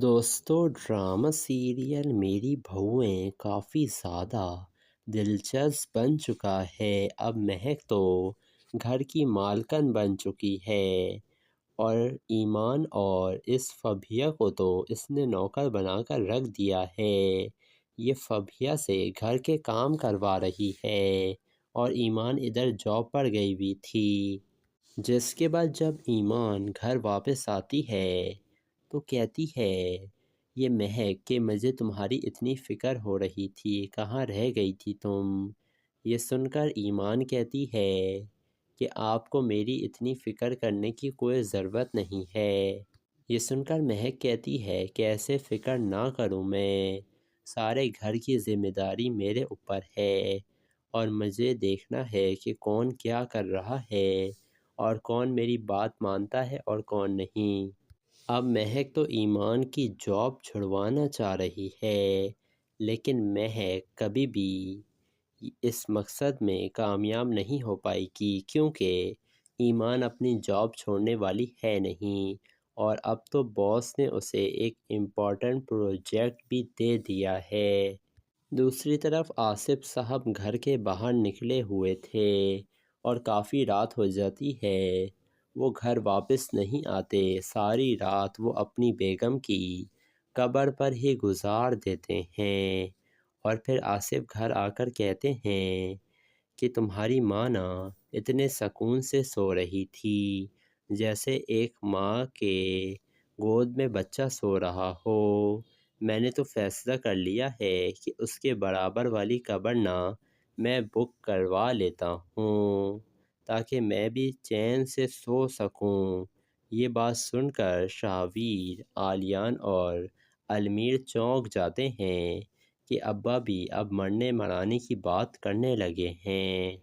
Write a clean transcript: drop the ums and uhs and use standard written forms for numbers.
دوستو drama serial میری بہویں کافی زیادہ دلچسپ بن چکا ہے۔ اب مہک تو گھر کی مالکن بن چکی ہے اور ایمان اور اس فبیہ کو تو اس نے نوکر بنا کر رکھ دیا ہے۔ یہ فبیہ سے گھر کے کام کروا رہی ہے اور ایمان ادھر جاب پر گئی ہوئی تھی، جس کے بعد جب ایمان گھر واپس آتی ہے تو کہتی ہے یہ مہک کہ مجھے تمہاری اتنی فکر ہو رہی تھی، کہاں رہ گئی تھی تم؟ یہ سن کر ایمان کہتی ہے کہ آپ کو میری اتنی فکر کرنے کی کوئی ضرورت نہیں ہے۔ یہ سن کر مہک کہتی ہے کیسے فکر نہ کروں میں، سارے گھر کی ذمہ داری میرے اوپر ہے اور مجھے دیکھنا ہے کہ کون کیا کر رہا ہے اور کون میری بات مانتا ہے اور کون نہیں۔ اب مہک تو ایمان کی جاب چھڑوانا چاہ رہی ہے، لیکن مہک کبھی بھی اس مقصد میں کامیاب نہیں ہو پائے گی، کیونکہ ایمان اپنی جاب چھوڑنے والی ہے نہیں اور اب تو باس نے اسے ایک امپورٹنٹ پروجیکٹ بھی دے دیا ہے۔ دوسری طرف آصف صاحب گھر کے باہر نکلے ہوئے تھے اور کافی رات ہو جاتی ہے، وہ گھر واپس نہیں آتے، ساری رات وہ اپنی بیگم کی قبر پر ہی گزار دیتے ہیں اور پھر آصف گھر آ کر کہتے ہیں کہ تمہاری ماں نا اتنے سکون سے سو رہی تھی جیسے ایک ماں کے گود میں بچہ سو رہا ہو۔ میں نے تو فیصلہ کر لیا ہے کہ اس کے برابر والی قبر نا میں بک کروا لیتا ہوں تاکہ میں بھی چین سے سو سکوں۔ یہ بات سن کر شاہویر، عالیان اور المیر چونک جاتے ہیں کہ ابا بھی اب مرنے مرانے کی بات کرنے لگے ہیں۔